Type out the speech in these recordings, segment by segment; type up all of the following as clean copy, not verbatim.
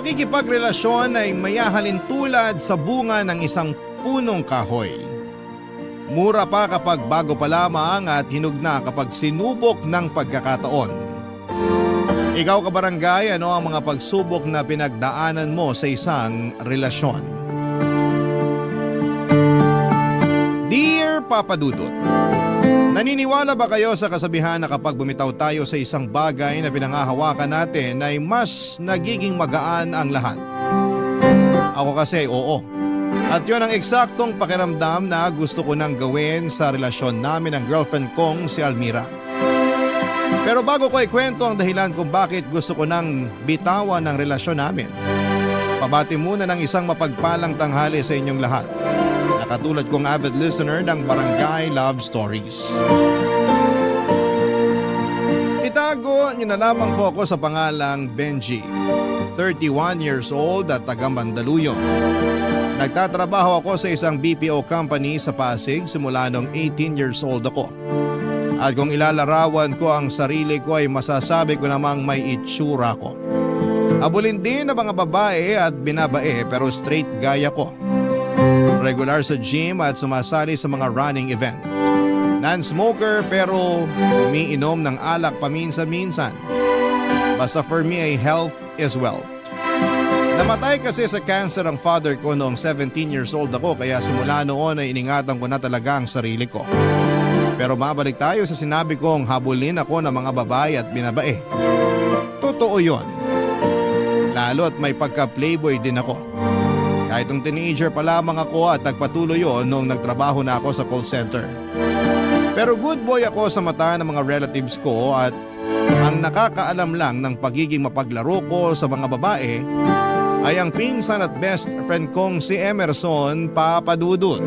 pakikipagrelasyon ay mayahalin tulad sa bunga ng isang punong kahoy. Mura pa kapag bago pa lamang at hinug na kapag sinubok ng pagkakataon. Ikaw kabarangay, ano ang mga pagsubok na pinagdaanan mo sa isang relasyon? Dear Papa Dudut, naniniwala ba kayo sa kasabihan na kapag bumitaw tayo sa isang bagay na pinangahawakan natin ay mas nagiging magaan ang lahat? Ako kasi oo. At yun ang eksaktong pakiramdam na gusto ko nang gawin sa relasyon namin ng girlfriend kong si Almira. Pero bago ko ikwento ang dahilan kung bakit gusto ko nang bitawan ng relasyon namin, pabati muna ng isang mapagpalang tanghali sa inyong lahat. Nakatulad kong avid listener ng Barangay Love Stories. Itago niyo na lamang po ako sa pangalang Benji, 31 years old at taga Mandaluyong. Nagtatrabaho ako sa isang BPO company sa Pasig simula noong 18 years old ako. At kung ilalarawan ko ang sarili ko ay masasabi ko namang may itsura ko. Abulin din ng mga babae at binabae pero straight gaya ko. Regular sa gym at sumasali sa mga running event. Non-smoker pero umiinom ng alak paminsan-minsan. Basta for me ay health is wealth. Namatay kasi sa cancer ang father ko noong 17 years old ako kaya simula noon ay iningatan ko na talaga ang sarili ko. Pero mabalik tayo sa sinabi kong habulin ako ng mga babae at binabae. Totoo yon. Lalo at may pagka-playboy din ako. Kahit nung teenager pa lamang ako at nagpatuloy yon noong nagtrabaho na ako sa call center. Pero good boy ako sa mata ng mga relatives ko at ang nakakaalam lang ng pagiging mapaglaro ko sa mga babae ay ang pinsan at best friend kong si Emerson Papadudut.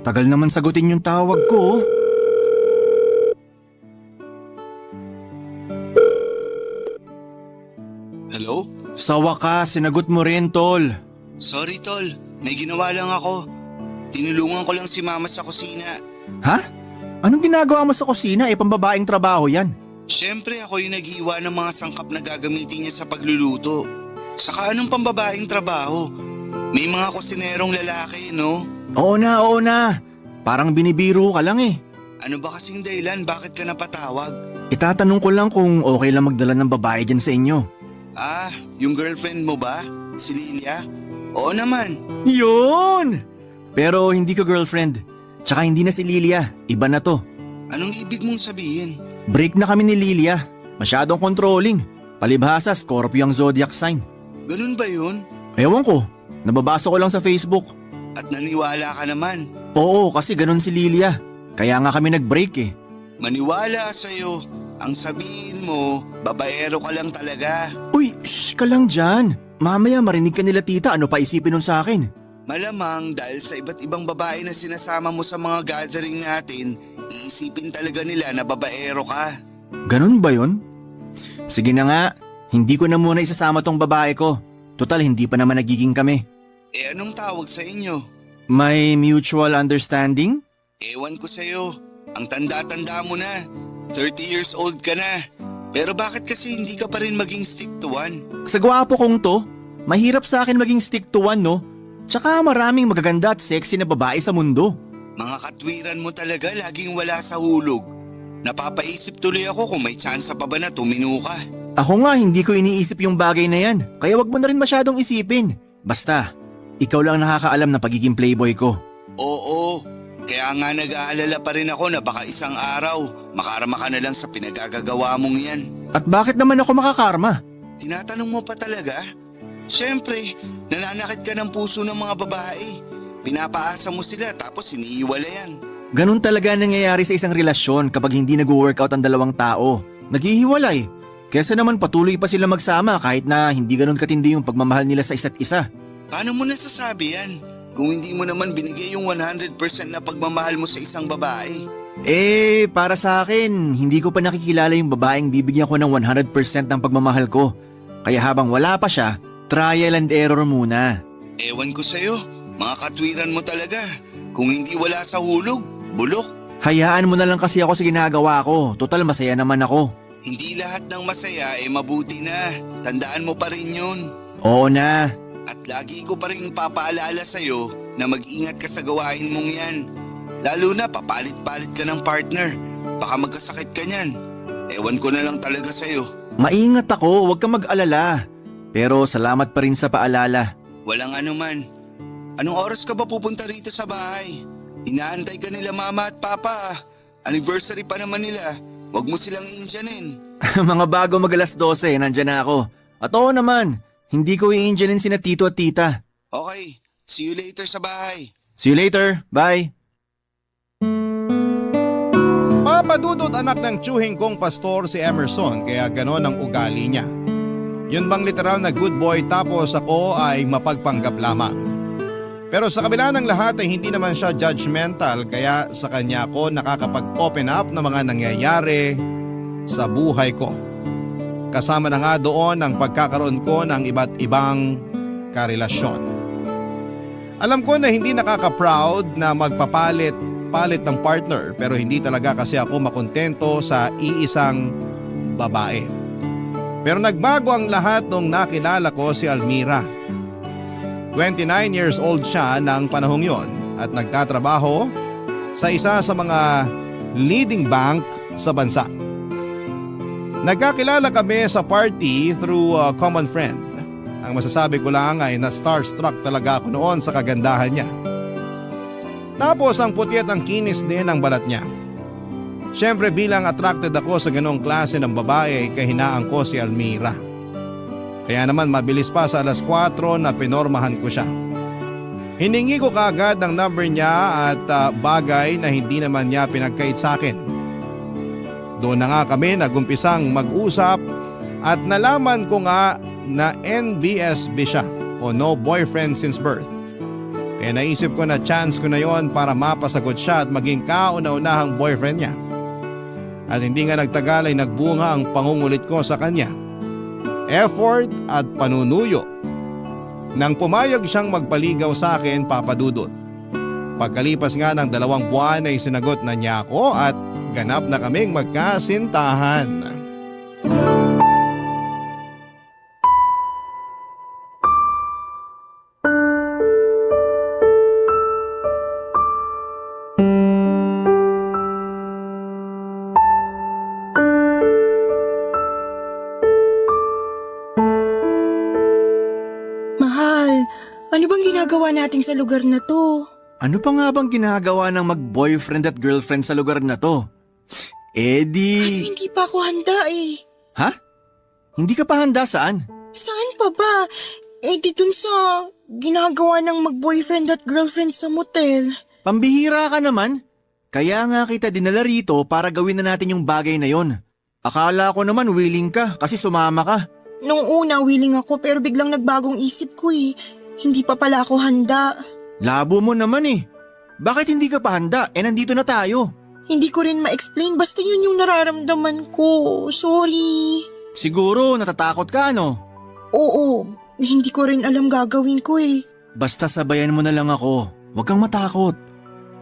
Tagal naman sagutin yung tawag ko. Hello? Sa wakas, sinagot mo rin, tol. Sorry tol, may ginawa lang ako. Tinulungan ko lang si mama sa kusina. Ha? Anong ginagawa mo sa kusina? Pambabaeng trabaho yan. Siyempre ako yung nag-iwa ng mga sangkap na gagamitin niya sa pagluluto. Saka anong pambabaeng trabaho? May mga kusinerong lalaki, no? Oo na. Parang binibiro ka lang eh. Ano ba kasing dahilan bakit ka napatawag? Itatanong ko lang kung okay lang magdala ng babae dyan sa inyo. Ah, yung girlfriend mo ba? Si Lilia? Oo naman. Yun! Pero hindi ko girlfriend. Tsaka hindi na si Lilia. Iba na to. Anong ibig mong sabihin? Break na kami ni Lilia. Masyadong controlling. Palibhasa, Scorpio ang zodiac sign. Ganun ba yun? Ewan ko. Nababasa ko lang sa Facebook. At naniwala ka naman. Oo, kasi ganun si Lilia. Kaya nga kami nag-break eh. Maniwala sa'yo. Ang sabihin mo, babaero ka lang talaga. Uy, shh ka lang dyan. Mamaya marinig ka nila tita, ano pa isipin nun sa akin? Malamang dahil sa iba't ibang babae na sinasama mo sa mga gathering natin, iisipin talaga nila na babaero ka. Ganun ba yun? Sige na nga, hindi ko na muna isasama tong babae ko. Total, hindi pa naman nagiging kami. Eh anong tawag sa inyo? May mutual understanding? Ewan ko sa'yo, ang tanda-tanda mo na. 30 years old ka na. Pero bakit kasi hindi ka pa rin maging stick to one? Sa gwapo kong to, mahirap sa akin maging stick to one, no? Tsaka maraming magaganda at sexy na babae sa mundo. Mga katwiran mo talaga laging wala sa hulog. Napapaisip tuloy ako kung may tsansa pa ba na tumino ka. Ako nga hindi ko iniisip yung bagay na yan, kaya wag mo na rin masyadong isipin. Basta, ikaw lang nakakaalam na pagiging playboy ko. Oo, kaya nga nag-aalala pa rin ako na baka isang araw makarama ka na lang sa pinagagagawa mong yan. At bakit naman ako makakarma? Tinatanong mo pa talaga? Siyempre, nananakit ka ng puso ng mga babae. Pinapaasa mo sila tapos iniiwalayan. Ganun talaga nangyayari sa isang relasyon kapag hindi nag-workout ang dalawang tao. Naghihiwalay. Kesa naman patuloy pa sila magsama kahit na hindi ganun katindi yung pagmamahal nila sa isa't isa. Paano mo nasasabi yan? Kung hindi mo naman binigay yung 100% na pagmamahal mo sa isang babae. Para sa akin, hindi ko pa nakikilala yung babaeng bibigyan ko ng 100% ng pagmamahal ko. Kaya habang wala pa siya, trial and error muna. Ewan ko sa'yo, mga katwiran mo talaga. Kung hindi wala sa hulog, bulok. Hayaan mo na lang kasi ako sa ginagawa ko. Total masaya naman ako. Hindi lahat ng masaya mabuti na. Tandaan mo pa rin yun. Oo na. At lagi ko pa rin papaalala sa'yo na mag-ingat ka sa gawain mong yan. Lalo na papalit-palit ka ng partner. Baka magkasakit ka niyan. Ewan ko na lang talaga sa'yo. Maingat ako, huwag kang mag-alala. Pero salamat pa rin sa paalala. Walang anuman. Anong oras ka ba pupunta rito sa bahay? Inaantay ka nila mama at papa. Anniversary pa naman nila. Huwag mo silang iinjanin. Mga bago mag-alas 12, nandyan na ako. At oo naman, hindi ko i-injanin sina tito at tita. Okay, see you later sa bahay. See you later, bye. Papadudot anak ng tiyuhing kong pastor si Emerson kaya ganon ang ugali niya. Yun bang literal na good boy tapos ako ay mapagpanggap lamang. Pero sa kabila ng lahat ay hindi naman siya judgmental kaya sa kanya ako nakakapag-open up ng mga nangyayari sa buhay ko. Kasama na nga doon ang pagkakaroon ko ng iba't ibang karelasyon. Alam ko na hindi nakaka-proud na magpapalit ng partner pero hindi talaga kasi ako makontento sa iisang babae. Pero nagbago ang lahat nung nakilala ko si Almira. 29 years old siya ng panahong yon at nagtatrabaho sa isa sa mga leading bank sa bansa. Nagkakilala kami sa party through a common friend. Ang masasabi ko lang ay na-starstruck talaga ako noon sa kagandahan niya. Tapos ang puti at ang kinis din ang balat niya. Siyempre bilang attracted ako sa ganong klase ng babae, kahinaan ko si Almira. Kaya naman mabilis pa sa alas 4 na pinormahan ko siya. Hiningi ko kaagad ang number niya at bagay na hindi naman niya pinagkait sa akin. Doon na nga kami nagumpisang mag-usap at nalaman ko nga na NBSB siya o no boyfriend since birth. Kaya naisip ko na chance ko na yon para mapasagot siya at maging kauna-unahang boyfriend niya. At hindi nga nagtagal ay nagbunga ang pangungulit ko sa kanya. Effort at panunuyo. Nang pumayag siyang magpaligaw sa akin, papadudot. Pagkalipas nga ng 2 buwan ay sinagot na niya ako at ganap na kaming magkasintahan. Mahal, ano bang ginagawa natin sa lugar na to? Ano pa nga bang ginagawa ng mag-boyfriend at girlfriend sa lugar na to? Kasi hindi pa ako handa eh. Ha? Hindi ka pa handa saan? Saan pa ba? Di dun sa ginagawa ng mag-boyfriend at girlfriend sa motel. Pambihira ka naman. Kaya nga kita dinala rito para gawin na natin yung bagay na yon. Akala ko naman willing ka kasi sumama ka. Nung una willing ako pero biglang nagbagong isip ko eh. Hindi pa pala ako handa. Labo mo naman eh. Bakit hindi ka pa handa? Nandito na tayo. Hindi ko rin ma-explain basta yun yung nararamdaman ko. Sorry. Siguro natatakot ka no? Oo, hindi ko rin alam gagawin ko eh. Basta sabayan mo na lang ako. Huwag kang matakot.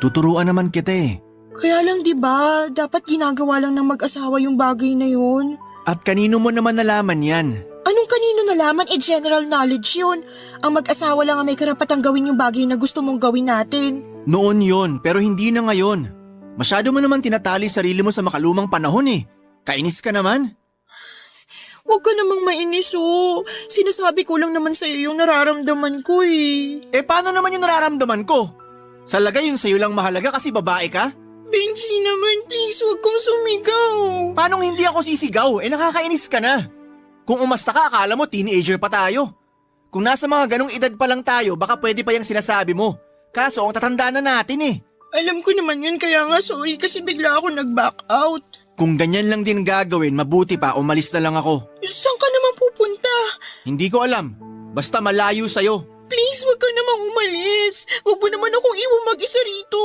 Tuturuan naman kita eh. Kaya lang 'di ba, dapat ginagawa lang ng mag-asawa yung bagay na yun. At kanino mo naman nalaman yan? Anong kanino nalaman? General knowledge yun. Ang mag-asawa lang ang may karapatang gawin yung bagay na gusto mong gawin natin. Noon yon, pero hindi na ngayon. Masyado mo naman tinatali sarili mo sa makalumang panahon eh. Kainis ka naman. Huwag ka namang mainis oh. Sinasabi ko lang naman sa'yo yung nararamdaman ko eh. Paano naman yung nararamdaman ko? Sa lagay yung sa'yo lang mahalaga kasi babae ka? Benji naman, please, huwag kong sumigaw. Paano hindi ako sisigaw? Nakakainis ka na. Kung umasta ka, akala mo teenager pa tayo. Kung nasa mga ganong edad pa lang tayo, baka pwede pa yung sinasabi mo. Kaso ang tatanda na natin eh. Alam ko naman yun, kaya nga sorry kasi bigla ako nag-back out. Kung ganyan lang din gagawin, mabuti pa umalis na lang ako. Saan ka naman pupunta? Hindi ko alam. Basta malayo sa'yo. Please, wag ka namang umalis. Wag mo naman akong iwan mag-isa rito.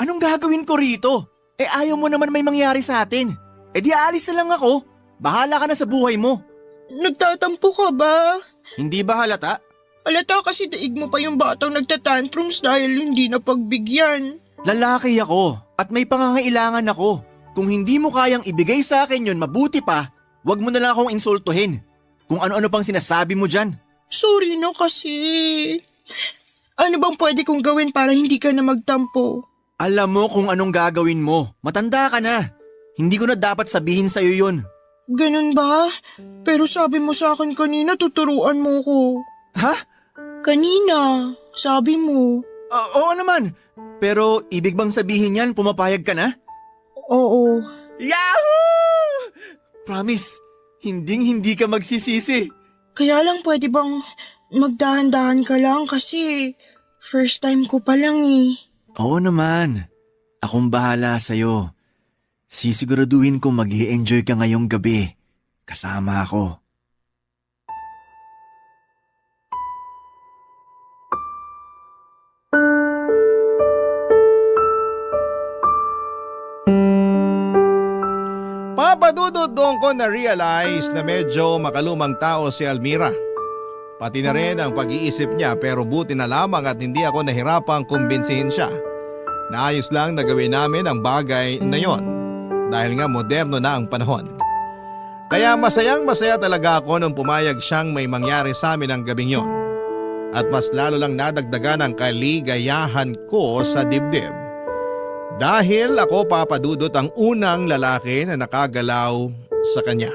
Anong gagawin ko rito? Ayaw mo naman may mangyari sa atin. Di aalis na lang ako. Bahala ka na sa buhay mo. Nagtatampo ka ba? Hindi ba halata? Alata kasi daig mo pa yung batang nagtatantrums dahil hindi na pagbigyan. Lalaki ako at may pangangailangan ako. Kung hindi mo kayang ibigay sa akin yun, mabuti pa, wag mo na lang akong insultuhin. Kung ano-ano pang sinasabi mo dyan. Sorry na kasi. Ano bang pwede kong gawin para hindi ka na magtampo? Alam mo kung anong gagawin mo. Matanda ka na. Hindi ko na dapat sabihin sa'yo yun. Ganun ba? Pero sabi mo sa akin kanina tuturuan mo ko. Ha? Kanina, sabi mo. Oo naman. Pero ibig bang sabihin yan, pumapayag ka na? Oo. Yahoo! Promise, hindi ka magsisisi. Kaya lang pwede bang magdahan-dahan ka lang kasi first time ko pa lang eh. Oo naman. Akong bahala sa'yo. Sisiguraduhin ko mag-i-enjoy ka ngayong gabi. Kasama ako. Papadudod doon ko na-realize na medyo makalumang tao si Almira. Pati na rin ang pag-iisip niya pero buti na lamang at hindi ako nahirapang kumbinsihin siya. Naayos lang na gawin namin ang bagay na yon dahil nga moderno na ang panahon. Kaya masayang-masaya talaga ako nung pumayag siyang may mangyari sa amin ang gabing yon. At mas lalo lang nadagdagan ang kaligayahan ko sa dibdib. Dahil ako papadudot ang unang lalaki na nakagalaw sa kanya.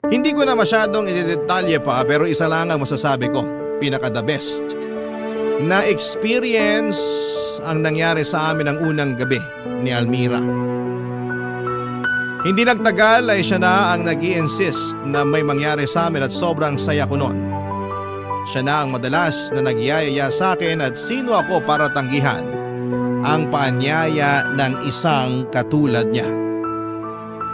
Hindi ko na masyadong idedetalye pa pero isa lang ang masasabi ko, pinaka the best. Na experience ang nangyari sa amin ang unang gabi ni Almira. Hindi nagtagal ay siya na ang nag-i-insist na may mangyari sa amin at sobrang saya ko noon. Siya na ang madalas na nagyayaya sa akin at sino ako para tanggihan ang paanyaya ng isang katulad niya.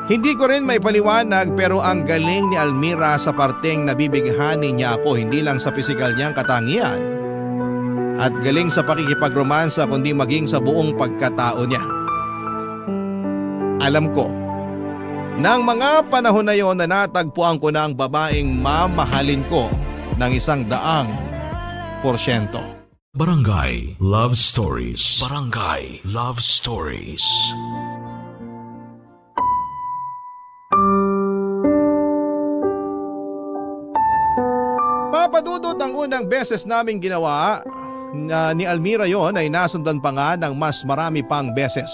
Hindi ko rin may paliwanag pero ang galing ni Almira sa parteng nabibighani niya ako hindi lang sa pisikal niyang katangian at galing sa pakikipagromansa kundi maging sa buong pagkatao niya. Alam ko, nang mga panahon na yon na natagpuan ko na ang babaeng mamahalin ko ng 100%. Barangay Love Stories. Barangay Love Stories. Papadudot ang unang beses naming ginawa na ni Almira yon ay nasundan pa nga ng mas marami pang beses.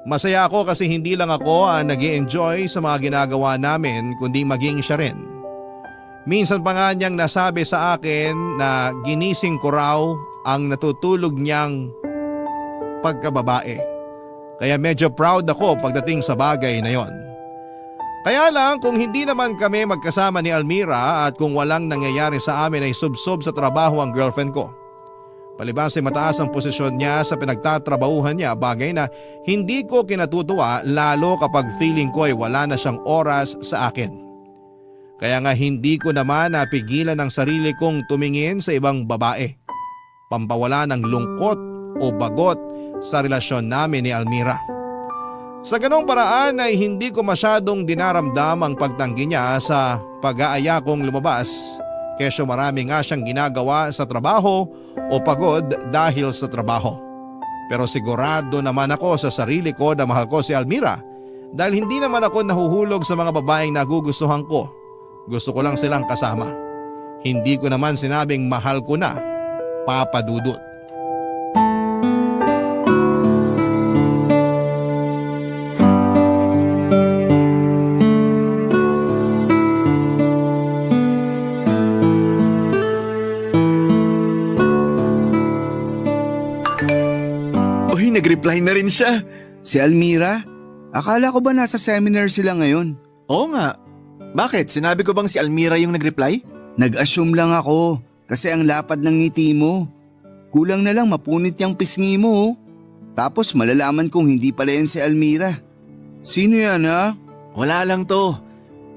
Masaya ako kasi hindi lang ako ang nag-i-enjoy sa mga ginagawa namin kundi maging siya rin. Minsan pa nga niyang nasabi sa akin na ginising ko raw ang natutulog niyang pagkababae. Kaya medyo proud ako pagdating sa bagay na yon. Kaya lang kung hindi naman kami magkasama ni Almira at kung walang nangyayari sa amin ay subsob sa trabaho ang girlfriend ko. Palibhas ay mataas ang posisyon niya sa pinagtatrabahuhan niya, bagay na hindi ko kinatutuwa lalo kapag feeling ko ay wala na siyang oras sa akin. Kaya nga hindi ko naman napigilan ang sarili kong tumingin sa ibang babae. Pampawala ng lungkot o bagot sa relasyon namin ni Almira. Sa ganong paraan ay hindi ko masyadong dinaramdam ang pagtanggi niya sa pag-aaya kong lumabas. Kesyo marami nga siyang ginagawa sa trabaho o pagod dahil sa trabaho. Pero sigurado naman ako sa sarili ko na mahal ko si Almira dahil hindi naman ako nahuhulog sa mga babaeng nagugustuhan ko. Gusto ko lang silang kasama. Hindi ko naman sinabing mahal ko na, papadudot. Uy, nag-reply na rin siya. Si Almira? Akala ko ba nasa seminar sila ngayon? Oo nga. Bakit? Sinabi ko bang si Almira yung nag-reply? Nag-assume lang ako kasi ang lapad ng ngiti mo. Kulang na lang mapunit yung pisngi mo. Tapos malalaman kong hindi pala yan si Almira. Sino yan ha? Wala lang to.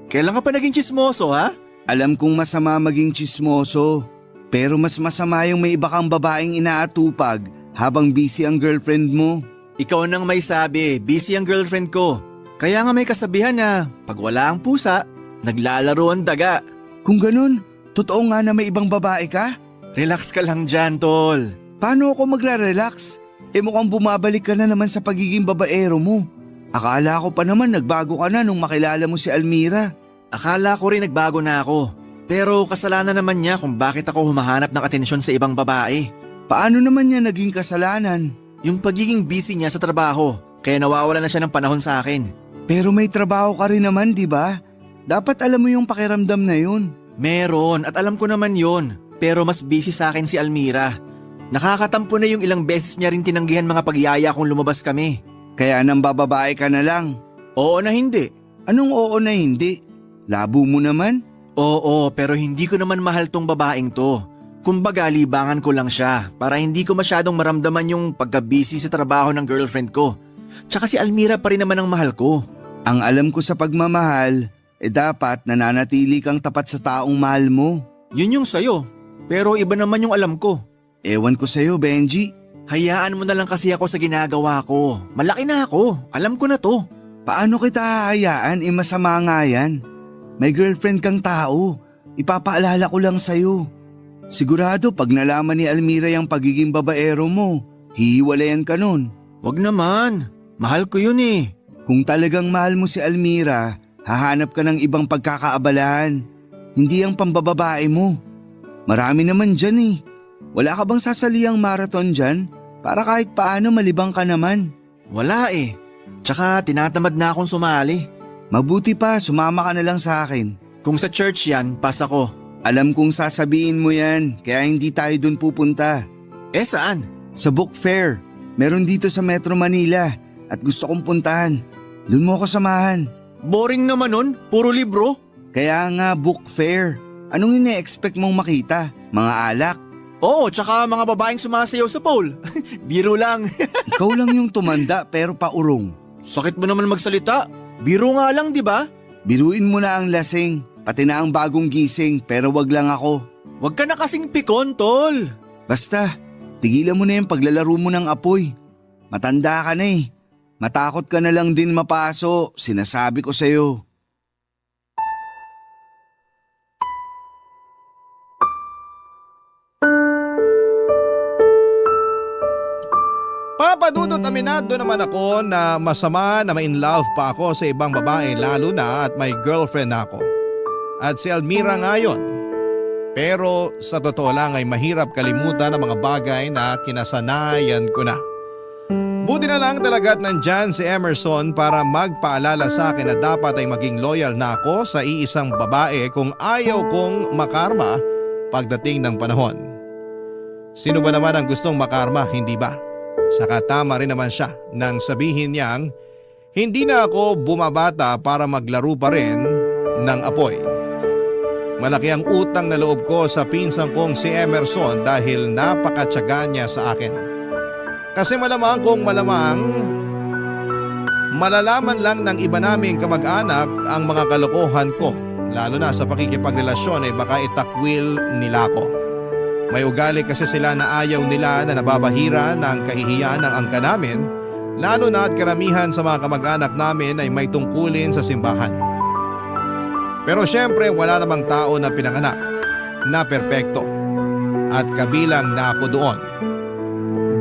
Kailan ka pa naging chismoso ha? Alam kong masama maging tsismoso. Pero mas masama yung may iba kang babaeng inaatupag habang busy ang girlfriend mo. Ikaw nang may sabi, busy ang girlfriend ko. Kaya nga may kasabihan na pag wala ang pusa, naglalaro ang daga. Kung ganun, totoo nga na may ibang babae ka? Relax ka lang dyan, tol. Paano ako magre-relax? Mukhang bumabalik ka na naman sa pagiging babaero mo. Akala ko pa naman nagbago ka na nung makilala mo si Almira. Akala ko rin nagbago na ako. Pero kasalanan naman niya kung bakit ako humahanap ng atensyon sa ibang babae. Paano naman niya naging kasalanan? Yung pagiging busy niya sa trabaho, kaya nawawala na siya ng panahon sa akin. Pero may trabaho ka rin naman, di ba? Dapat alam mo yung pakiramdam na yun. Meron at alam ko naman yon. Pero mas busy sa akin si Almira. Nakakatampo na yung ilang beses niya rin tinanggihan mga pagyaya kung lumabas kami. Kaya nang bababae ka na lang. Oo na hindi. Anong oo na hindi? Labo mo naman? Oo, pero hindi ko naman mahal tong babaeng to. Kumbaga libangan ko lang siya para hindi ko masyadong maramdaman yung pagka-busy sa trabaho ng girlfriend ko. Tsaka si Almira pa rin naman ang mahal ko. Ang alam ko sa pagmamahal, dapat nananatili kang tapat sa taong mahal mo. Yun yung sayo, pero iba naman yung alam ko. Ewan ko sa'yo, Benji. Hayaan mo na lang kasi ako sa ginagawa ko. Malaki na ako, alam ko na to. Paano kita hahayaan? Masama nga yan. May girlfriend kang tao. Ipapaalala ko lang sa'yo. Sigurado pag nalaman ni Almira yung pagiging babaero mo, hihiwalayan ka nun. Wag naman, mahal ko yun eh. Kung talagang mahal mo si Almira, hahanap ka ng ibang pagkakaabalahan. Hindi ang pambababae mo. Marami naman dyan eh. Wala ka bang sasaliyang marathon dyan? Para kahit paano malibang ka naman. Wala eh. Tsaka tinatamad na akong sumali. Mabuti pa, sumama ka na lang sa akin. Kung sa church yan, pas ako. Alam kong sasabihin mo yan, kaya hindi tayo dun pupunta. Eh saan? Sa book fair. Meron dito sa Metro Manila at gusto kong puntahan. Dun mo ako samahan. Boring naman nun, puro libro. Kaya nga book fair. Anong ine-expect mong makita? Mga alak? Oo, tsaka mga babaeng sumasayaw sa pole. Biro lang. Ikaw lang yung tumanda pero paurong. Sakit mo naman magsalita. Biro nga lang, di ba? Biruin mo na ang lasing, pati na ang bagong gising pero wag lang ako. Wag ka na kasing pikon, tol. Basta, tigilan mo na yung paglalaro mo ng apoy. Matanda ka na eh. Matakot ka na lang din mapaso, sinasabi ko sa'yo. Papadudot aminado naman ako na masama na ma-in love pa ako sa ibang babae lalo na at may girlfriend na ako. At si Almira nga yun. Pero sa totoo lang ay mahirap kalimutan ang mga bagay na kinasanayan ko na. Buti na lang talaga at nandyan si Emerson para magpaalala sa akin na dapat ay maging loyal na ako sa iisang babae kung ayaw kong makarma pagdating ng panahon. Sino ba naman ang gustong makarma, hindi ba? Saka tama rin naman siya nang sabihin niyang hindi na ako bumabata para maglaro pa rin ng apoy. Malaki ang utang na loob ko sa pinsang kong si Emerson dahil napakatyaga niya sa akin. Kasi malamang kung malamang malalaman lang ng iba naming kamag-anak ang mga kalokohan ko, lalo na sa pakikipagrelasyon ay baka itakwil nila ako. May ugali kasi sila na ayaw nila na nababahira ng kahihiyan ng angka namin, lalo na at karamihan sa mga kamag-anak namin ay may tungkulin sa simbahan. Pero syempre wala namang tao na pinanganak na perpekto at kabilang na ako doon.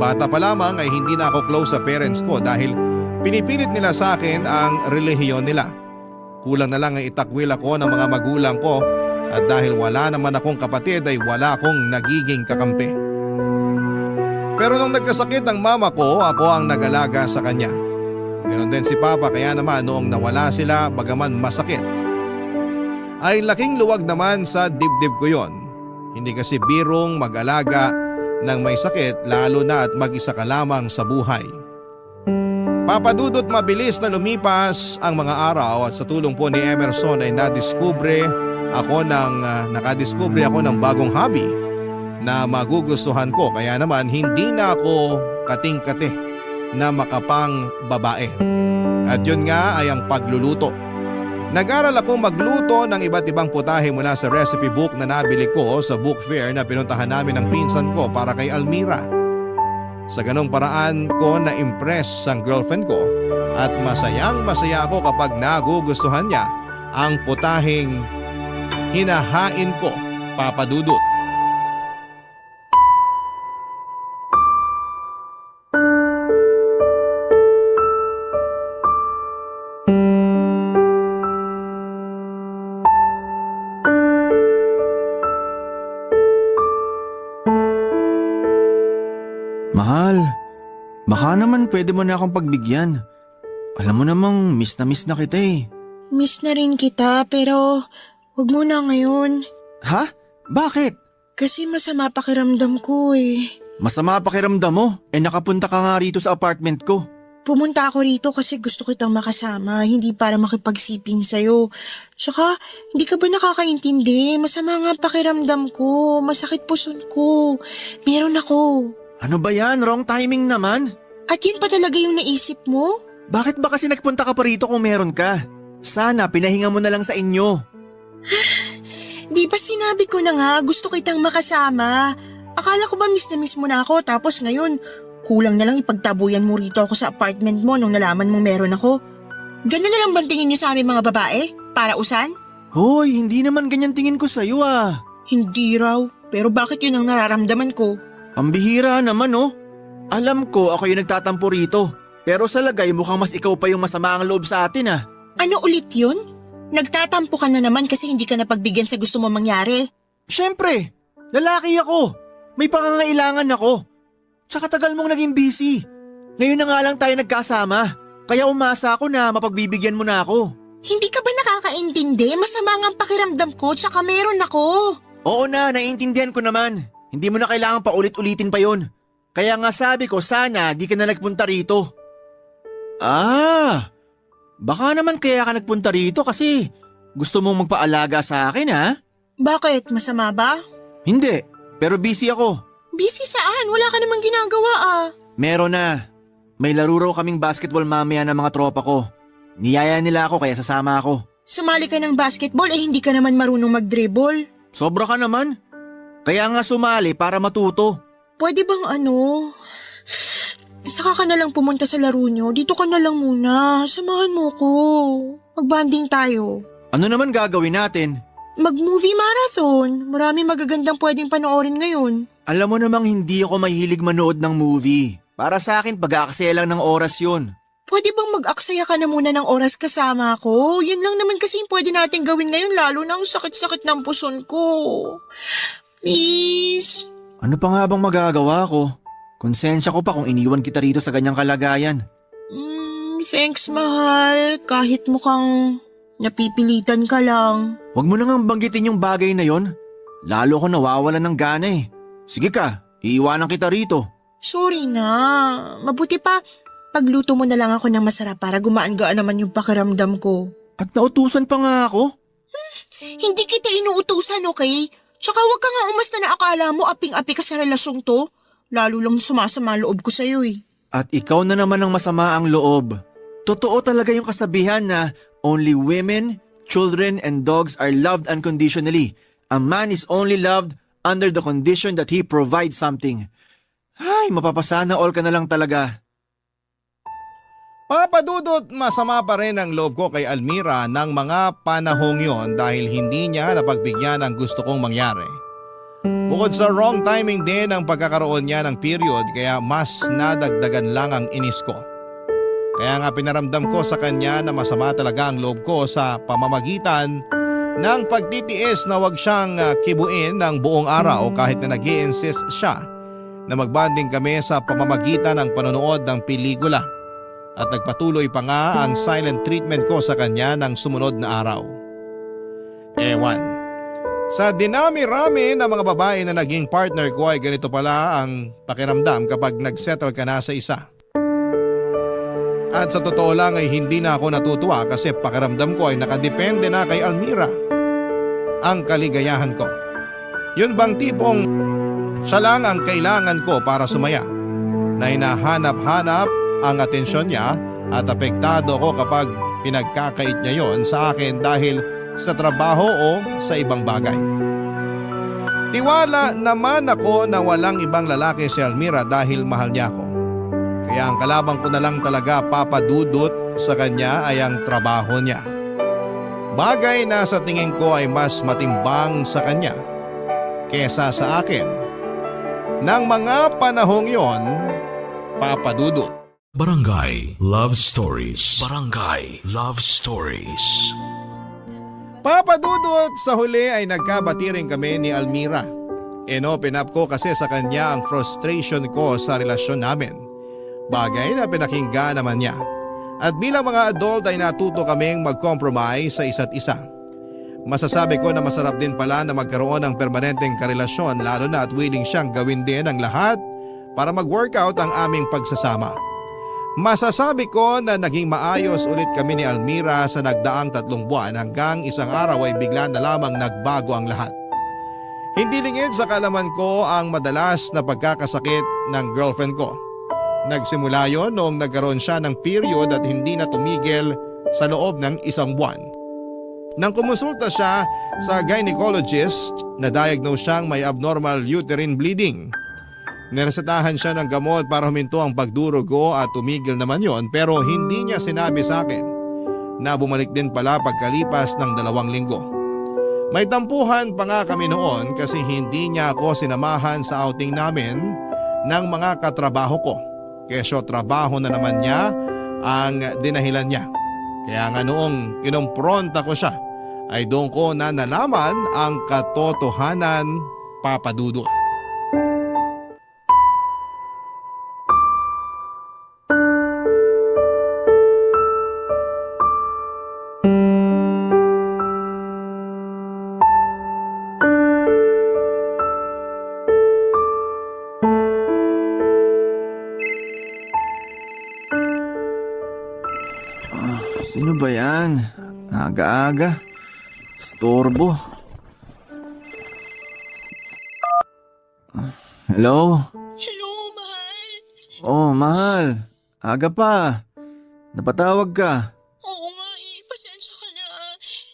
Bata pa lamang ay hindi na ako close sa parents ko dahil pinipilit nila sa akin ang relihiyon nila. Kulang na lang ay itakwil ako ng mga magulang ko. At dahil wala naman akong kapatid ay wala akong nagiging kakampi. Pero nung nagkasakit ang mama ko, ako ang nag-alaga sa kanya. Ganon din si Papa kaya naman noong nawala sila bagaman masakit. Ay laking luwag naman sa dibdib ko yon. Hindi kasi birong mag-alaga ng may sakit lalo na at mag-isa ka lamang sa buhay. Papadudot mabilis na lumipas ang mga araw at sa tulong po ni Emerson ay nakadiskubre ako ng bagong hobby na magugustuhan ko kaya naman hindi na ako kating-kate na makapang babae. At yun nga ay ang pagluluto. Nag-aral akong magluto ng iba't ibang putahe mula sa recipe book na nabili ko sa book fair na pinuntahan namin ng pinsan ko para kay Almira. Sa ganong paraan ko na-impress ang girlfriend ko at masayang masaya ako kapag nagugustuhan niya ang putaheng hinahain ko, Papa Dudut. Mahal, baka naman pwede mo na akong pagbigyan. Alam mo namang miss na kita eh. Miss na rin kita pero wag muna ngayon. Ha? Bakit? Kasi masama pakiramdam ko eh. Masama pakiramdam mo? Nakapunta ka nga rito sa apartment ko. Pumunta ako rito kasi gusto kitang makasama, hindi para makipagsiping sa'yo. Tsaka, hindi ka ba nakakaintindi? Masama nga pakiramdam ko, masakit puson ko. Meron ako. Ano ba yan? Wrong timing naman. At yun pa talaga yung naisip mo? Bakit ba kasi nagpunta ka pa rito kung meron ka? Sana pinahinga mo na lang sa inyo. Di ba sinabi ko na nga gusto kitang makasama? Akala ko ba miss mo na ako tapos ngayon kulang na lang ipagtabuyan mo rito ako sa apartment mo nung nalaman mong meron ako? Ganun na lang ba tingin niyo sa aming mga babae? Para usan? Hoy, hindi naman ganyan tingin ko sa'yo ah. Hindi raw. Pero bakit yun ang nararamdaman ko? Ang bihira naman oh. Alam ko ako yung nagtatampo rito. Pero sa lagay mukhang mas ikaw pa yung masama ang loob sa atin ah. Ano ulit yun? Nagtatampo ka na naman kasi hindi ka napagbigyan sa gusto mo mangyari. Siyempre, lalaki ako. May pangangailangan ako. Tsaka tagal mong naging busy. Ngayon na nga lang tayo nagkasama. Kaya umasa ako na mapagbibigyan mo na ako. Hindi ka ba nakakaintindi? Masama nga ang pakiramdam ko tsaka meron ako. Oo na, naiintindihan ko naman. Hindi mo na kailangan pa ulit-ulitin pa yon. Kaya nga sabi ko sana di ka na nagpunta rito. Ah, baka naman kaya ka nagpunta rito kasi gusto mong magpaalaga sa akin ha? Bakit? Masama ba? Hindi, pero busy ako. Busy saan? Wala ka namang ginagawa ah. Meron na. May laro raw kaming basketball mamaya ng mga tropa ko. Niyaya nila ako kaya sasama ako. Sumali ka ng basketball eh hindi ka naman marunong mag-dribble. Sobra ka naman. Kaya nga sumali para matuto. Pwede bang saka ka na lang pumunta sa laro nyo. Dito ka na lang muna. Samahan mo ko. Mag-banding tayo. Ano naman gagawin natin? Mag-movie marathon. Marami magagandang pwedeng panoorin ngayon. Alam mo namang hindi ako mahilig manood ng movie. Para sa akin pag-aaksaya lang ng oras yun. Pwede bang mag-aksaya ka na muna ng oras kasama ko? Yun lang naman kasi yung pwede natin gawin ngayon lalo na ang sakit-sakit ng puson ko. Please. Ano pa nga bang magagawa ko? Konsensya ko pa kung iniwan kita rito sa ganyang kalagayan. Thanks mahal. Kahit mukhang napipilitan ka lang. Huwag mo nang banggitin yung bagay na yon. Lalo ko nawawalan ng gana eh. Sige ka, iiwanan kita rito. Sorry na. Mabuti pa, pagluto mo na lang ako ng masarap para gumaan-gaan naman yung pakiramdam ko. At nautusan pa nga ako? Hindi kita inuutusan, okay? Tsaka huwag ka nga umasta na akala mo aping-api ka sa relasyong to. Lalo lang sumasama loob ko sa'yo eh. At ikaw na naman ang masama ang loob. Totoo talaga yung kasabihan na only women, children, and dogs are loved unconditionally. A man is only loved under the condition that he provides something. Ay, mapapasana all ka na lang talaga. Papa Dudut, masama pa rin ang loob ko kay Almira ng mga panahong yon dahil hindi niya napagbigyan ang gusto kong mangyari. Bukod sa wrong timing din ang pagkakaroon niya ng period kaya mas nadagdagan lang ang inis ko. Kaya nga pinaramdam ko sa kanya na masama talaga ang loob ko sa pamamagitan ng pagtitiis na wag siyang kibuin ng buong araw kahit na nag-i-insist siya na magbanding kami sa pamamagitan ng panonood ng pelikula. At nagpatuloy pa nga ang silent treatment ko sa kanya ng sumunod na araw. Ewan. Sa dinami-rami ng mga babae na naging partner ko ay ganito pala ang pakiramdam kapag nagsettle ka na sa isa. At sa totoo lang ay hindi na ako natutuwa kasi pakiramdam ko ay nakadepende na kay Almira ang kaligayahan ko. Yun bang tipong siya lang ang kailangan ko para sumaya na hinahanap-hanap ang atensyon niya at apektado ako kapag pinagkakait niya yon sa akin dahil sa trabaho o sa ibang bagay. Tiwala naman ako na walang ibang lalaki si Almira dahil mahal niya ako. Kaya ang kalabang ko na lang talaga papadudot sa kanya ay ang trabaho niya. Bagay na sa tingin ko ay mas matimbang sa kanya kesa sa akin. Nang mga panahong yon, papadudot. Barangay Love Stories. Barangay Love Stories. Papadudot sa huli ay nagkabati rin kami ni Almira. Inopen up ko kasi sa kanya ang frustration ko sa relasyon namin. Bagay na pinakinggan naman niya. At bilang mga adult ay natuto kaming mag-compromise sa isa't isa. Masasabi ko na masarap din pala na magkaroon ng permanenteng karelasyon lalo na at willing siyang gawin din ang lahat para mag-workout ang aming pagsasama. Masasabi ko na naging maayos ulit kami ni Almira sa nagdaang 3 buwan hanggang isang araw ay bigla na lamang nagbago ang lahat. Hindi lingid sa kalaman ko ang madalas na pagkakasakit ng girlfriend ko. Nagsimula yon noong nagkaroon siya ng period at hindi na tumigil sa loob ng 1 buwan. Nang kumonsulta siya sa gynecologist, na-diagnose siyang may abnormal uterine bleeding. Niresetahan siya ng gamot para huminto ang pagdurugo at tumigil naman yon pero hindi niya sinabi sa akin na bumalik din pala pagkalipas ng 2 linggo. May tampuhan pa nga kami noon kasi hindi niya ako sinamahan sa outing namin ng mga katrabaho ko. Kesyo trabaho na naman niya ang dinahilan niya. Kaya nga noong kinompronta ko siya ay doon ko na nalaman ang katotohanan, papadudot. Sino ba yan? Aga-aga. Storbo. Hello? Hello, mahal. Oh, mahal. Aga pa. Napatawag ka. Oo nga pasensya ka na.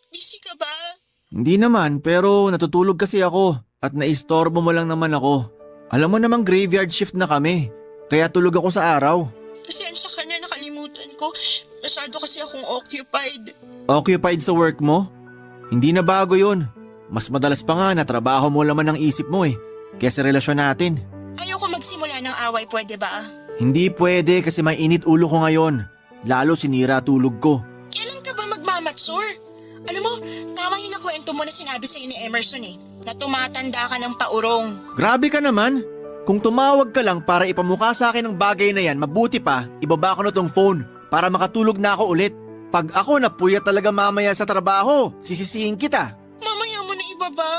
Busy ka ba? Hindi naman, pero natutulog kasi ako at naistorbo mo lang naman ako. Alam mo namang graveyard shift na kami, kaya tulog ako sa araw. Pasensya ka na, nakalimutan ko. Masyado kasi akong occupied. Occupied sa work mo? Hindi na bago yun. Mas madalas pa nga na trabaho mo laman ng isip mo kesa relasyon natin. Ayoko magsimula ng away, pwede ba? Hindi pwede kasi may init ulo ko ngayon. Lalo sinira tulog ko. Kailan ka ba magmamature? Alam mo, tama yung nakwento mo na sinabi sa'yo ni Emerson na tumatanda ka ng paurong. Grabe ka naman. Kung tumawag ka lang para ipamukha sa akin ng bagay na yan, mabuti pa, ibaba ko na tong phone para makatulog na ako ulit. Pag ako napuyat talaga mamaya sa trabaho, sisisihin kita. Mamaya mo na ibaba.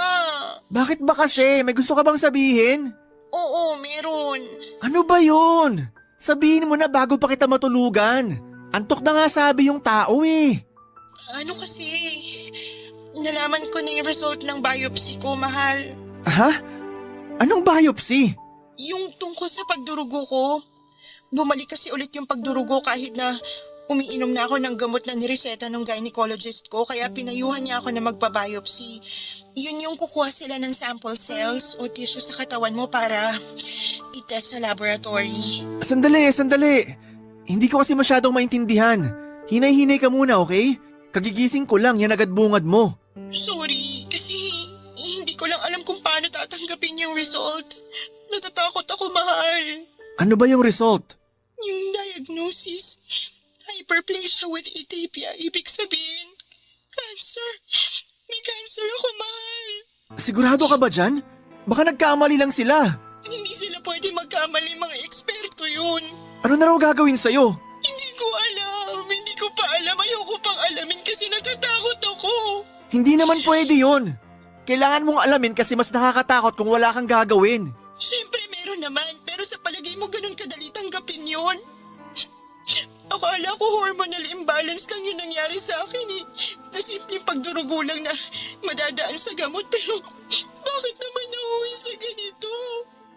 Bakit ba kasi? May gusto ka bang sabihin? Oo, meron. Ano ba yun? Sabihin mo na bago pa kita matulugan. Antok na nga sabi yung tao Ano kasi, nalaman ko na yung result ng biopsy ko, mahal. Ha? Anong biopsy? Yung tungkol sa pagdurugo ko. Bumalik kasi ulit yung pagdurugo kahit na umiinom na ako ng gamot na nireseta ng gynecologist ko kaya pinayuhan niya ako na magpa-biopsy. Yun yung kukuha sila ng sample cells o tissue sa katawan mo para itest sa laboratory. Sandali. Hindi ko kasi masyadong maintindihan. Hinay-hinay ka muna, okay? Kagigising ko lang, yan agad bungad mo. Sorry, kasi hindi ko lang alam kung paano tatanggapin yung result. Natatakot ako, mahal. Ano ba yung result? Yung diagnosis, hyperplasia with atypia, ibig sabihin, cancer. May cancer ako, mahal. Sigurado ka ba dyan? Baka nagkamali lang sila. Hindi sila pwede magkamali, mga eksperto yun. Ano na raw gagawin sa'yo? Hindi ko alam. Hindi ko pa alam. Ayoko pang alamin kasi natatakot ako. Hindi naman pwede yun. Kailangan mong alamin kasi mas nakakatakot kung wala kang gagawin. Siyempre meron naman, pero sa palagay mo ganun kadali tanggapin yun? Akala ko hormonal imbalance lang yung nangyari sa akin Na simpleng pagdurugo lang na madadaan sa gamot pero bakit naman nauwi sa ganito?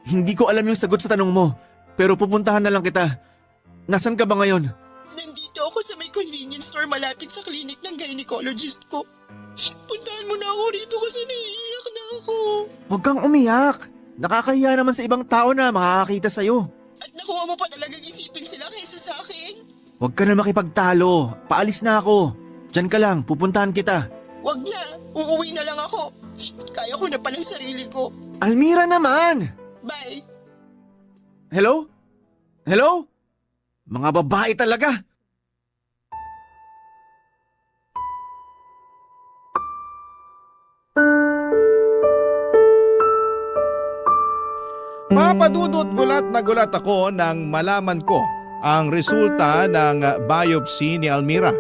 Hindi ko alam yung sagot sa tanong mo, pero pupuntahan na lang kita. Nasan ka ba ngayon? Nandito ako sa may convenience store malapit sa clinic ng gynecologist ko. Puntahan mo na ako rito kasi naiiyak na ako. Huwag kang umiyak. Nakakahiya naman sa ibang tao na makakakita sa'yo. At nakuha mo pa talagang isipin sila kaysa sa akin. Huwag ka na makipagtalo. Paalis na ako. Diyan ka lang, pupuntahan kita. Wag na, uuwi na lang ako. Kaya ko na palang sarili ko. Almira naman! Bye. Hello? Hello? Mga babae talaga! Papadudot gulat na gulat ako nang malaman ko ang resulta ng biopsy ni Almira.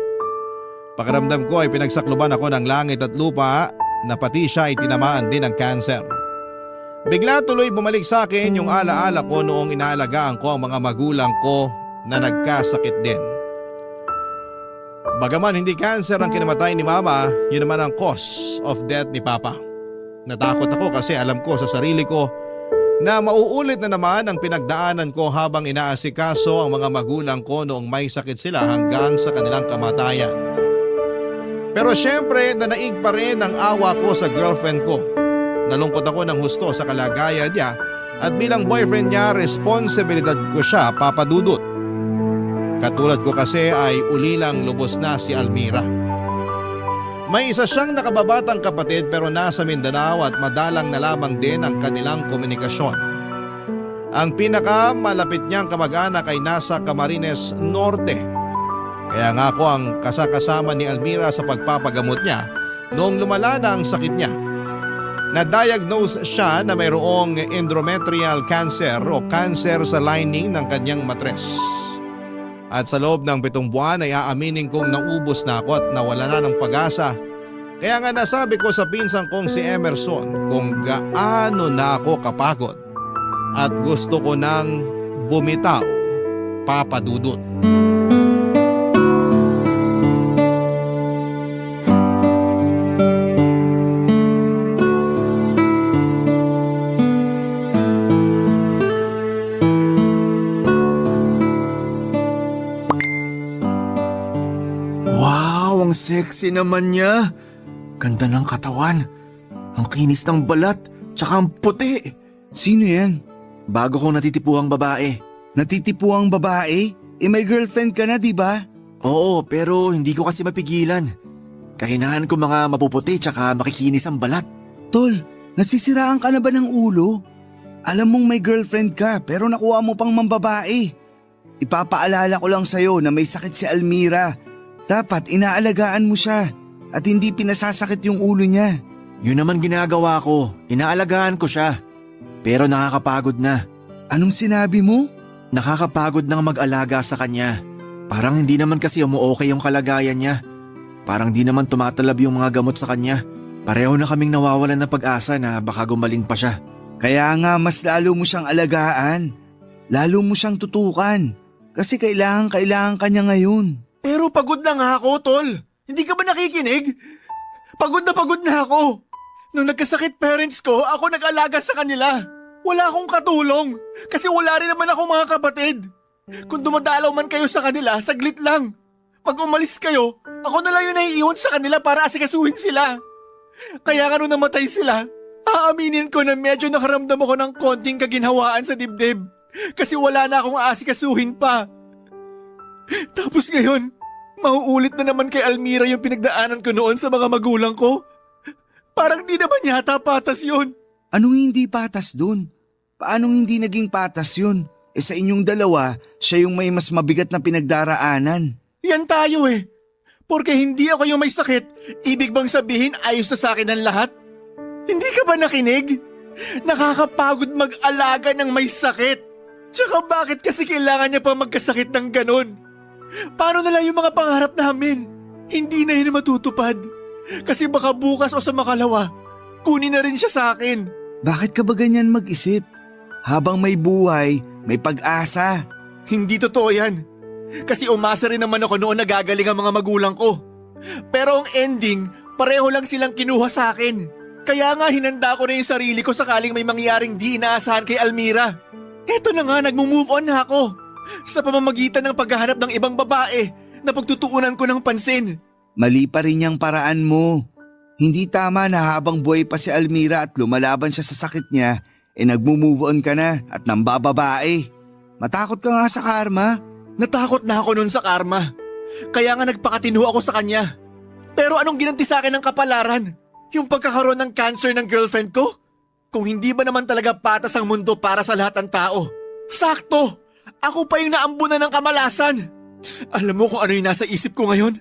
Pakiramdam ko ay pinagsakluban ako ng langit at lupa na pati siya ay tinamaan din ng cancer. Bigla tuloy bumalik sa akin yung alaala ko noong inaalagaan ko ang mga magulang ko na nagkasakit din. Bagaman hindi cancer ang kinamatay ni Mama, yun naman ang cause of death ni Papa. Natakot ako kasi alam ko sa sarili ko na mauulit na naman ang pinagdaanan ko habang inaasikaso ang mga magulang ko noong may sakit sila hanggang sa kanilang kamatayan. Pero syempre nanaig pa rin ang awa ko sa girlfriend ko. Nalungkot ako ng husto sa kalagayan niya at bilang boyfriend niya responsibilidad ko siya, Papa Dudut. Katulad ko kasi ay ulilang lubos na si Almira. May isa siyang nakababatang kapatid pero nasa Mindanao at madalang na lamang din ang kanilang komunikasyon. Ang pinakamalapit niyang kamag-anak ay nasa Camarines Norte. Kaya nga ako ang kasakasama ni Almira sa pagpapagamot niya noong lumala na ang sakit niya. Na-diagnose siya na mayroong endometrial cancer o cancer sa lining ng kanyang matres. At sa loob ng 7 buwan ay aaminin kong naubos na ako at nawala na ng pag-asa. Kaya nga nasabi ko sa pinsan kong si Emerson kung gaano na ako kapagod at gusto ko nang bumitaw, Papa Dudut. Wow, ang sexy naman niya. Ganda ng katawan. Ang kinis ng balat, tsaka ang puti. Sino yan? Bago kong natitipuhang babae. Natitipuang babae? May girlfriend ka na, di ba? Oo, pero hindi ko kasi mapigilan. Kahinahan ko mga mapuputi tsaka makikinis ang balat. Tol, nasisiraan ka na ba ng ulo? Alam mong may girlfriend ka pero nakuha mo pang mambabae. Ipapaalala ko lang sa'yo na may sakit si Almira. Dapat inaalagaan mo siya at hindi pinasasakit yung ulo niya. Yun naman ginagawa ko. Inaalagaan ko siya. Pero nakakapagod na. Anong sinabi mo? Nakakapagod nang mag-alaga sa kanya. Parang hindi naman kasi umuokay yung kalagayan niya. Parang di naman tumatalab yung mga gamot sa kanya. Pareho na kaming nawawalan ng pag-asa na baka gumaling pa siya. Kaya nga mas lalo mo siyang alagaan. Lalo mo siyang tutukan. Kasi kailangan ka niya ngayon. Pero pagod na nga ako, Tol. Hindi ka ba nakikinig? Pagod na ako. Nung nagkasakit parents ko, ako nag-alaga sa kanila. Wala akong katulong kasi wala rin naman akong mga kapatid. Kung dumadalaw man kayo sa kanila, saglit lang. Pag umalis kayo, ako na lang yung naiiwan sa kanila para asikasuhin sila. Kaya nga nung namatay sila, aaminin ko na medyo nakaramdam ako ng konting kaginhawaan sa dibdib. Kasi wala na akong aasikasuhin pa. Tapos ngayon, mauulit na naman kay Almira yung pinagdaanan ko noon sa mga magulang ko. Parang di naman yata patas yun. Anong hindi patas dun? Paanong hindi naging patas yun? Sa inyong dalawa, siya yung may mas mabigat na pinagdaraanan. Yan tayo eh. Porque hindi ako yung may sakit, ibig bang sabihin ayos na sa akin ang lahat? Hindi ka ba nakinig? Nakakapagod mag-alaga ng may sakit. Tsaka bakit kasi kailangan niya pa magkasakit ng ganun? Paano na lang yung mga pangarap namin? Hindi na yun matutupad. Kasi baka bukas o sa makalawa, kunin na rin siya sa akin. Bakit ka ba ganyan mag-isip? Habang may buhay, may pag-asa. Hindi totoo yan. Kasi umasa rin naman ako noon na gagaling ang mga magulang ko. Pero ang ending, pareho lang silang kinuha sa akin. Kaya nga hinanda ko na yung sarili ko sakaling may mangyaring di inaasahan kay Almira. Eto na nga, nagmo-move on na ako. Sa pamamagitan ng paghahanap ng ibang babae na pagtutuunan ko ng pansin. Mali pa rin yung paraan mo. Hindi tama na habang buhay pa si Almira at lumalaban siya sa sakit niya, nagmo-move on ka na at nambababae. Matakot ka nga sa karma. Natakot na ako nun sa karma. Kaya nga nagpakatino ako sa kanya. Pero anong ginanti sa akin ng kapalaran? Yung pagkakaroon ng cancer ng girlfriend ko? Kung hindi ba naman talaga patas ang mundo para sa lahat ng tao? Sakto! Ako pa yung naambunan ng kamalasan. Alam mo kung ano yung nasa isip ko ngayon?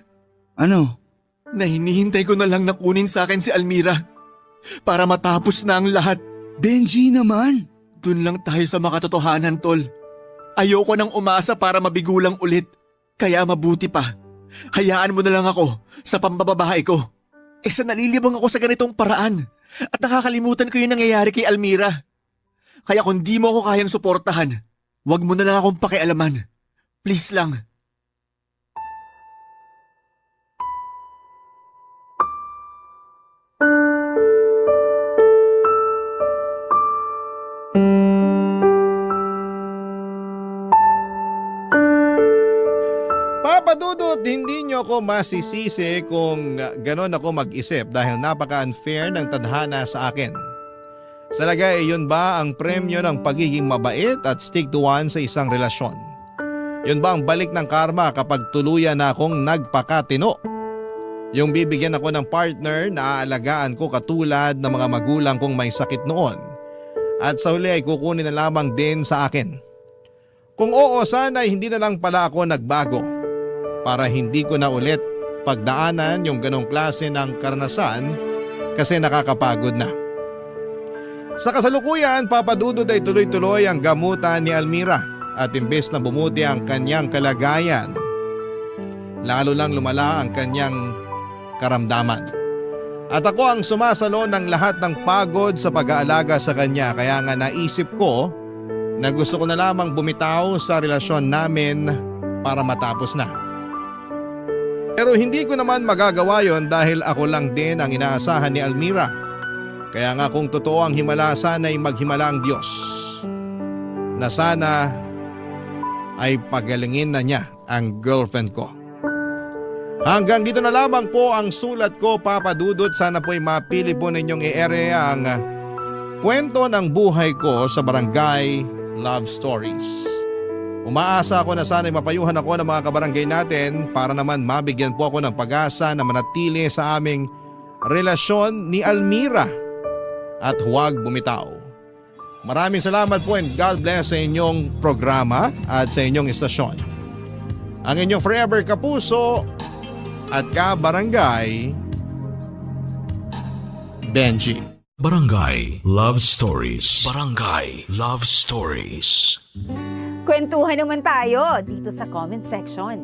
Ano? Na hinihintay ko na lang na kunin sa akin si Almira. Para matapos na ang lahat. Benji naman! Dun lang tayo sa makatotohanan, tol. Ayoko nang umasa para mabigulang ulit. Kaya mabuti pa. Hayaan mo na lang ako sa pambababae ko. Sa nalilibang ako sa ganitong paraan. At nakakalimutan ko yung nangyayari kay Almira. Kaya kung di mo ako kayang suportahan, wag mo na lang akong pakialaman. Please lang. Papa Dudut, hindi nyo ako masisisi kung ganon ako mag-isip dahil napaka-unfair ng tadhana sa akin. Sa lagay, yun ba ang premyo ng pagiging mabait at stick to one sa isang relasyon? Yun ba ang balik ng karma kapag tuluyan na akong nagpakatino? Yung bibigyan ako ng partner na aalagaan ko katulad ng mga magulang kong may sakit noon at sa huli ay kukunin na lamang din sa akin. Kung oo, sana hindi na lang pala ako nagbago para hindi ko na ulit pagdaanan yung ganong klase ng karanasan kasi nakakapagod na. Sa kasalukuyan, papadudod ay tuloy-tuloy ang gamutan ni Almira at imbes na bumuti ang kanyang kalagayan, lalo lang lumala ang kanyang karamdaman. At ako ang sumasalo ng lahat ng pagod sa pag-aalaga sa kanya kaya nga naisip ko na gusto ko na lamang bumitaw sa relasyon namin para matapos na. Pero hindi ko naman magagawa yon dahil ako lang din ang inaasahan ni Almira. Kaya nga kung totoo ang himala, sana'y maghimala ang Diyos. Na sana ay pagalingin na niya ang girlfriend ko. Hanggang dito na lamang po ang sulat ko, Papa Dudut. Sana po'y mapili po ninyong i-ere ang kwento ng buhay ko sa Barangay Love Stories. Umaasa ako na sana'y mapayuhan ako ng mga kabarangay natin para naman mabigyan po ako ng pag-asa na manatili sa aming relasyon ni Almira at huwag bumitaw. Maraming salamat po and God bless sa inyong programa at sa inyong istasyon. Ang inyong forever kapuso at kabarangay, Benji. Barangay Love Stories. Barangay Love Stories. Kwentuhan naman tayo dito sa comment section.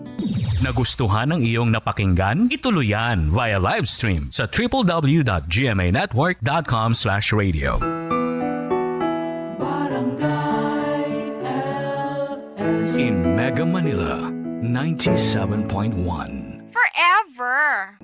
Nagustuhan ng iyong napakinggan? Ituloy yan via live stream sa www.gmanetwork.com/radio. In Mega Manila, 97.1. Forever.